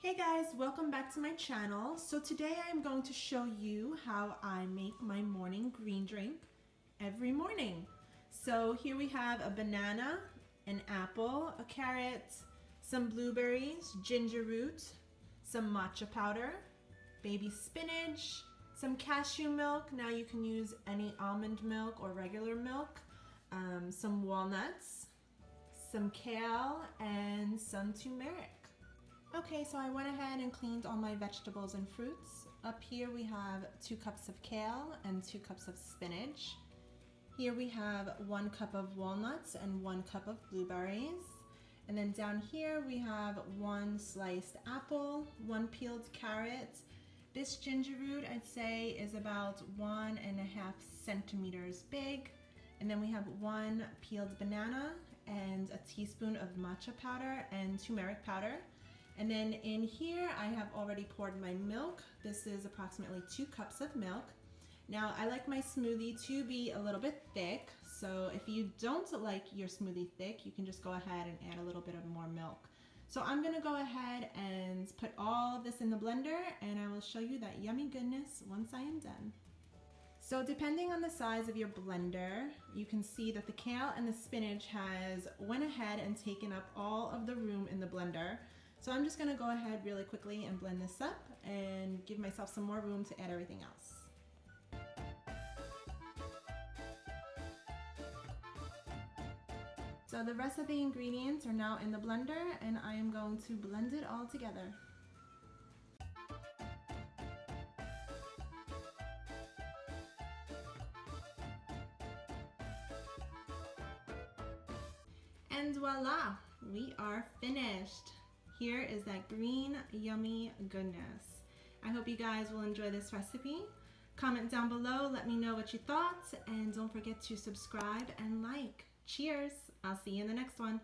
Hey guys, welcome back to my channel. So today I'm going to show you how I make my morning green drink every morning. So here we have a banana, an apple, a carrot, some blueberries, ginger root, some matcha powder, baby spinach, some cashew milk. Now you can use any almond milk or regular milk, some walnuts, some kale, and some turmeric. Okay, so I went ahead and cleaned all my vegetables and fruits. Up here we have 2 cups of kale and 2 cups of spinach. Here we have 1 cup of walnuts and 1 cup of blueberries. And then down here we have 1 sliced apple, 1 peeled carrot. This ginger root I'd say is about 1.5 centimeters big. And then we have 1 peeled banana and a teaspoon of matcha powder and turmeric powder. And then in here I have already poured my milk. This is approximately 2 cups of milk. Now I like my smoothie to be a little bit thick, so if you don't like your smoothie thick, you can just go ahead and add a little bit of more milk. So I'm gonna go ahead and put all of this in the blender and I will show you that yummy goodness once I am done. So depending on the size of your blender, you can see that the kale and the spinach has went ahead and taken up all of the room in the blender. So I'm just gonna go ahead really quickly and blend this up and give myself some more room to add everything else. So the rest of the ingredients are now in the blender and I am going to blend it all together. And voila, we are finished. Here is that green, yummy goodness. I hope you guys will enjoy this recipe. Comment down below, let me know what you thought, and don't forget to subscribe and like. Cheers! I'll see you in the next one.